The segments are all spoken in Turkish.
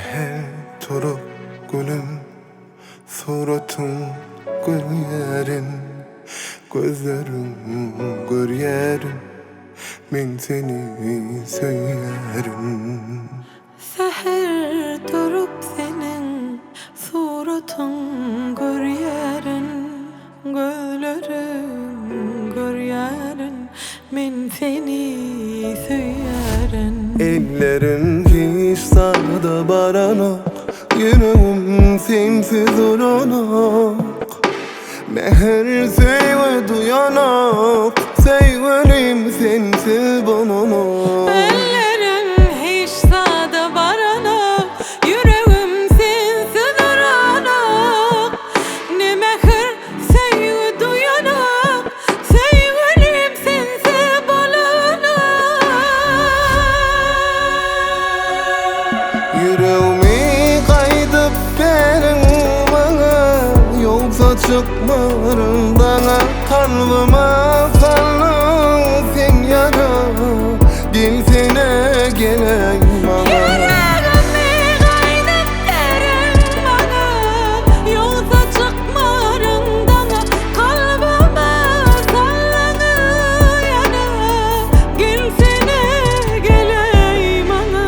Seher turup gülüm, suratın gülyerin, gözlerim göryerim, men seni söylerim. Seher durup senin suratın göryerin, gözlerim göryerin, men seni söylerim. Ellerin hiç sağda baranak, yüreğim sensiz uranak. Meher söyle duyanak, sevgilim sensiz bulunak. Ellerin hiç sağda baranak, yüreğim sensiz uranak. Ne mehir sevgi duyanak, sevgilim sensiz bulunak. Yüreğimi kaydıp verin bana, yoksa çıkmarım bana. Kalbıma sallın sen yara, gelsene geleyim bana. Yüreğimi kaydıp verin bana, yoksa çıkmarım bana. Kalbıma sallanır yana, gelsene geleyim bana.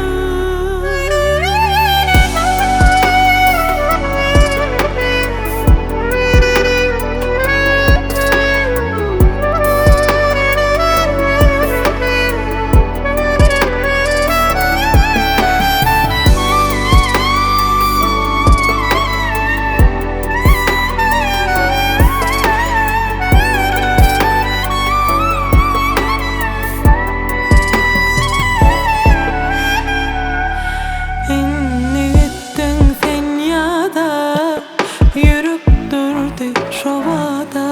İnni gittin sen yada, yürüp durdu şovada.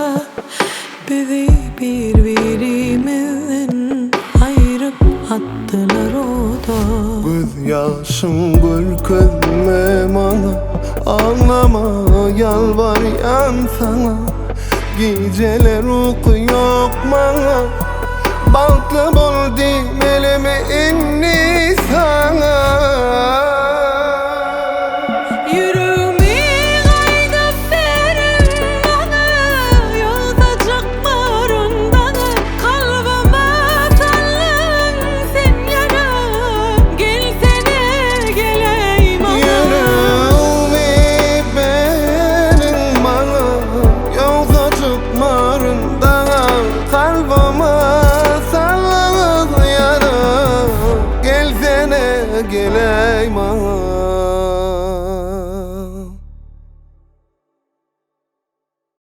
Bizi birbirimizden ayırıp attılar oda. Göz yaşım gül közüme bana, ağlama yalvaryan sana. Geceler uyku yok bana, baktı bul dimelimi inni sana.